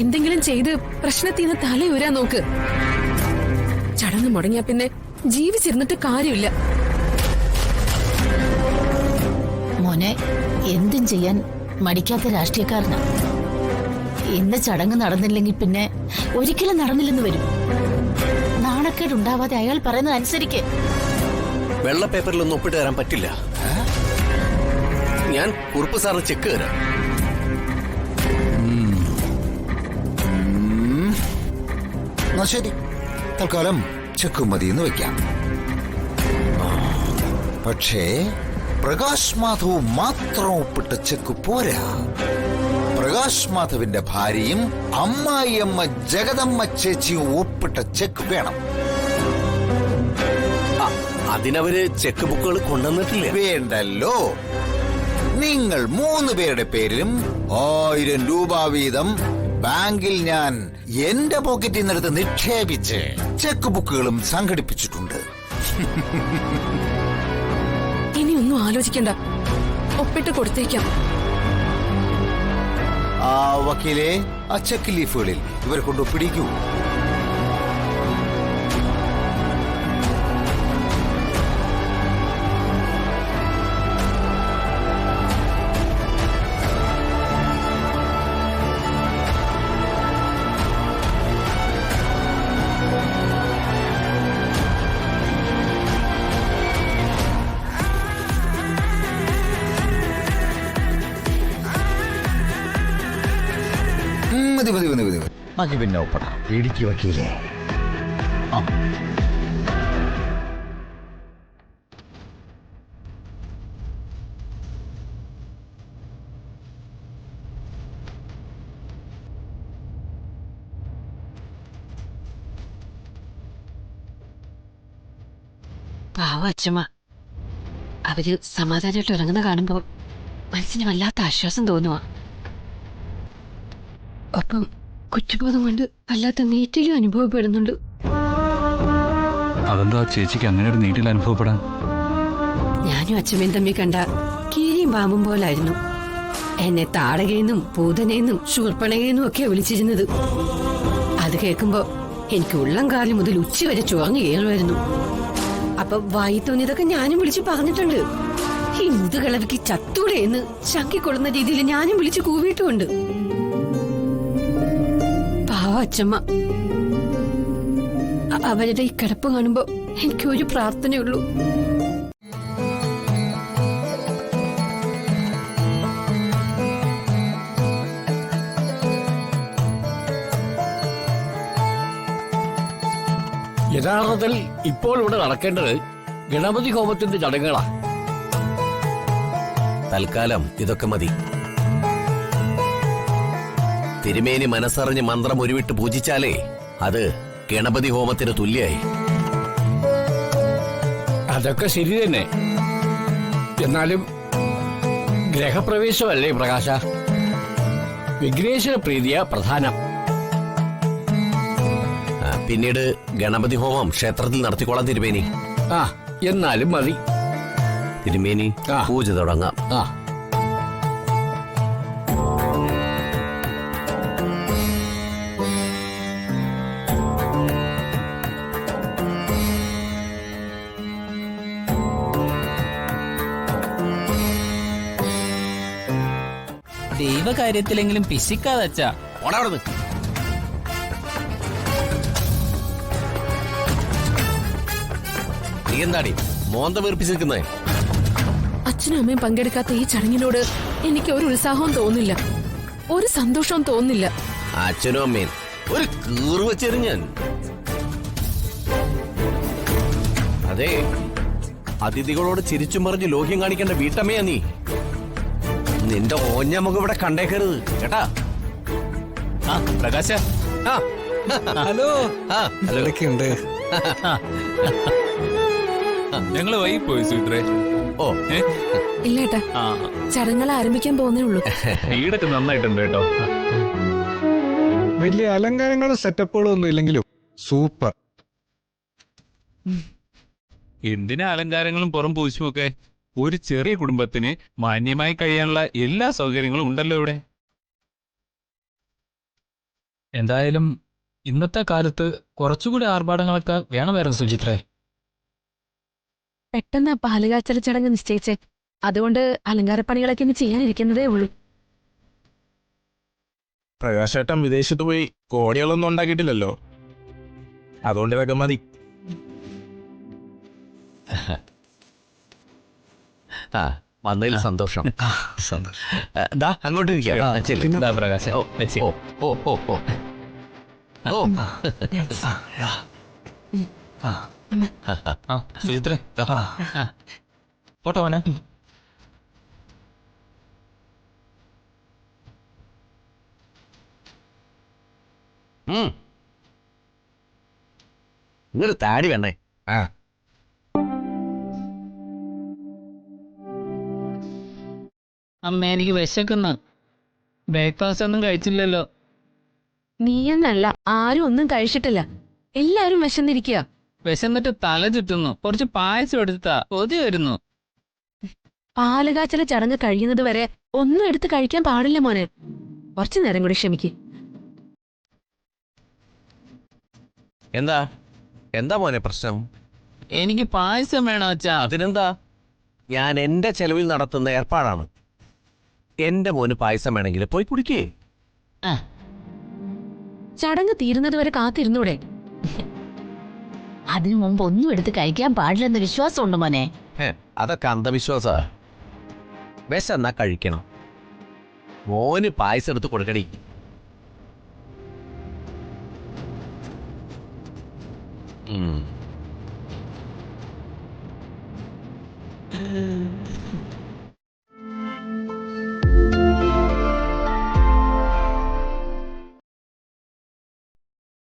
എന്തെങ്കിലും ചെയ്ത് പ്രശ്നത്തിൽ നിന്ന് തലയുരാൻ നോക്ക്. ചടങ്ങ് മുടങ്ങിയ പിന്നെ ജീവിച്ചിരുന്നിട്ട് കാര്യമില്ല. മോനെ എന്തും ചെയ്യാൻ മടിക്കാത്ത രാഷ്ട്രീയക്കാരനാ. ഇന്ന് ചടങ്ങ് നടന്നില്ലെങ്കിൽ പിന്നെ ഒരിക്കലും നടന്നില്ലെന്ന് വരും. നാണക്കേടുണ്ടാവാതെ അയാൾ പറയുന്നത് അനുസരിക്ക്. വെള്ള പേപ്പറിലൊന്നും ഒപ്പിട്ട് തരാൻ പറ്റില്ല. ഞാൻ കുറുപ്പ് സാറിന് ചെക്ക് തരാം. ശരി, തൽക്കാലം ചെക്ക് മതിയെന്ന് വെക്കാം. പക്ഷേ പ്രകാശ് മാധവ് മാത്രം ഒപ്പിട്ട ചെക്ക് പോരാ. പ്രകാശ് മാധവിന്റെ ഭാര്യയും അമ്മായിയമ്മ ജഗദമ്മ ചേച്ചിയും ഒപ്പിട്ട ചെക്ക് വേണം. അതിനവര് ചെക്ക് ബുക്കുകൾ കൊണ്ടുവന്നിട്ടില്ല. വേണ്ടല്ലോ. നിങ്ങൾ 3 പേരുടെ പേരിലും 1000 രൂപ വീതം ബാങ്കിൽ ഞാൻ എന്റെ പോക്കറ്റിൽ നിന്നെടുത്ത് നിക്ഷേപിച്ച് ചെക്ക് ബുക്കുകളും സംഘടിപ്പിച്ചിട്ടുണ്ട്. ഇനിയൊന്നും ആലോചിക്കണ്ട, ഒപ്പിട്ട് കൊടുത്തേക്കാം. ആ വക്കീലെ, ആ ചെക്ക് ലീഫുകളിൽ ഇവരെ കൊണ്ട് പിടിക്കൂ. മതി പിന്നെ ഒപ്പടാ. ഇടിക്ക് വക്കീലേ. പാവ അച്ഛമ്മ, അവര് സമാധാനമായിട്ട് ഇറങ്ങുന്ന കാണുമ്പോ മനസ്സിന് വല്ലാത്ത ആശ്വാസം തോന്നുവാ. ഒപ്പം കുറ്റബോധം കൊണ്ട് വല്ലാത്ത നീറ്റിലും അനുഭവപ്പെടുന്നുണ്ട്. അതെന്താ ചേച്ചിക്ക് അങ്ങനെ ഒരു നീറ്റിൽ അനുഭവപ്പെടാൻ? ഞാനും അച്ഛമ്മയും തമ്മി കണ്ട കീരിയും പാമ്പും പോലായിരുന്നു. എന്നെ താടകയെന്നും പൂതനെന്നും ശൂർപ്പണകയെന്നും ഒക്കെ വിളിച്ചിരുന്നത്. അത് കേൾക്കുമ്പോ എനിക്ക് ഉള്ളം കാലം മുതൽ ഉച്ച വരെ ചുവങ്ങ് കയറുമായിരുന്നു. അപ്പൊ വായി തോന്നിയതൊക്കെ ഞാനും വിളിച്ച് പറഞ്ഞിട്ടുണ്ട്. ഈ മുതുകളവയ്ക്ക് ചത്തൂടെ എന്ന് ശങ്കിക്കൊള്ളുന്ന രീതിയിൽ ഞാനും വിളിച്ച് കൂവിയിട്ടുമുണ്ട്. അച്ഛമ്മ, അവരുടെ ഈ കിടപ്പ് കാണുമ്പോ എനിക്ക് ഒരു പ്രാർത്ഥനയുള്ളൂ. യഥാർത്ഥത്തിൽ ഇപ്പോൾ ഇവിടെ നടക്കേണ്ടത് ഗണപതി ഹോമത്തിന്റെ ചടങ്ങുകളാ. തൽക്കാലം ഇതൊക്കെ മതി. തിരുമേനി മനസ്സറിഞ്ഞ് മന്ത്രം ഉരുവിട്ട് പൂജിച്ചാലേ അത് ഗണപതി ഹോമത്തിന് തുല്യായി. അതൊക്കെ ശരി തന്നെ. എന്നാലും ഗ്രഹപ്രവേശമല്ലേ പ്രകാശ? വിഘ്നേശ്വര പ്രീതിയ പ്രധാനം. പിന്നീട് ഗണപതി ഹോമം ക്ഷേത്രത്തിൽ നടത്തിക്കോളാം തിരുമേനി. എന്നാലും മതി. തിരുമേനി, പൂജ തുടങ്ങാം. ദൈവകാര്യത്തിലെങ്കിലും പിശിക്കാതച്ചാ. നീ എന്താടി മോന്ത വീർപ്പിച്ച് നിൽക്കുന്നേ? അച്ഛനും അമ്മയും പങ്കെടുക്കാത്ത ഈ ചടങ്ങിനോട് എനിക്ക് ഒരു ഉത്സാഹവും തോന്നില്ല, ഒരു സന്തോഷവും തോന്നില്ല. അച്ഛനും അമ്മയും ഒരു കീറ് വെച്ചെറിഞ്ഞാൻ. അതെ, അതിഥികളോട് ചിരിച്ചും പറഞ്ഞ് ലോഹ്യം കാണിക്കേണ്ട വീട്ടമ്മയാ നീ. നിന്റെ ഓഞ്ഞ നമുക്ക് ഇവിടെ കണ്ടേക്കരുത് കേട്ടാ. പ്രകാശ, ഹലോ. എന്തൊക്കെയുണ്ട്? ഞങ്ങള് വൈകിപ്പോയി സൂത്രേ. ഓ ഇല്ലേട്ടാ, ചടങ്ങുകൾ ആരംഭിക്കാൻ പോകുന്നേ ഉള്ളൂ. വീടൊക്കെ നന്നായിട്ടുണ്ട് കേട്ടോ. വലിയ അലങ്കാരങ്ങളും സെറ്റപ്പുകളും ഒന്നും ഇല്ലെങ്കിലും സൂപ്പർ. എന്തിനാ അലങ്കാരങ്ങളും പുറം പൂശുമൊക്കെ? ഒരു ചെറിയ കുടുംബത്തിന് മാന്യമായി കഴിയാനുള്ള എല്ലാ സൗകര്യങ്ങളും ഉണ്ടല്ലോ ഇവിടെ. എന്തായാലും ഇന്നത്തെ കാലത്ത് കുറച്ചുകൂടി ആർഭാടങ്ങളൊക്കെ വേണമായിരുന്നു സുചിത്രേ. പെട്ടെന്ന് പാലുകാച്ചൽ ചടങ്ങ് നിശ്ചയിച്ചേ. അതുകൊണ്ട് അലങ്കാരപ്പണികളൊക്കെ ഇനി ചെയ്യാനിരിക്കുന്നതേ ഉള്ളൂ. പ്രകാശേട്ടൻ വിദേശത്ത് പോയി കോടികളൊന്നും ഉണ്ടാക്കിയിട്ടില്ലല്ലോ, അതുകൊണ്ട് ഇതൊക്കെ മതി. ആ വന്നതിൽ സന്തോഷം. ദാ അങ്ങോട്ട് ഇരിക്കാം. ഇതാ പ്രകാശ്. ഓ വെച്ച്. ഓ ഓ ഓ ഓ ഓ ആ സുചിത്രേ ദാ. പോട്ടെ മോനെ. ഇങ്ങോട്ട് താടി വേണ്ടേ? ആ അമ്മ എനിക്ക് വിശക്കുന്ന. ബ്രേക്ക്ഫാസ്റ്റ് ഒന്നും കഴിച്ചില്ലല്ലോ. നീയെന്നല്ല, ആരും ഒന്നും കഴിച്ചിട്ടില്ല. എല്ലാരും വിശന്നിരിക്കുക. വിശന്നിട്ട് തല ചുറ്റുന്നു. കുറച്ച് പായസം എടുത്താ കൊതി വരുന്നു. പാലുകാച്ചൽ ചടങ്ങ് കഴിയുന്നത് വരെ ഒന്നും എടുത്ത് കഴിക്കാൻ പാടില്ല മോനെ. കുറച്ചു നേരം കൂടി ക്ഷമിക്ക്. എന്താ എന്താ മോനെ പ്രശ്നം? എനിക്ക് പായസം വേണം അച്ഛാ. അതിനെന്താ, ഞാൻ എന്റെ ചെലവിൽ നടത്തുന്ന ഏർപ്പാടാണ്. എന്റെ മോന് പായസം വേണമെങ്കിൽ പോയി കുടിക്കേ. ചടങ്ങ് തീരുന്നത് വരെ കാത്തിരുന്നൂടെ? അതിനു മുമ്പ് ഒന്നും എടുത്ത് കഴിക്കാൻ പാടില്ലെന്ന് വിശ്വാസമുണ്ട് മോനെ. അതൊക്കെ അന്ധവിശ്വാസ. വിശന്നാ കഴിക്കണം. മോന് പായസം എടുത്ത് കൊടുക്കണി. ഉം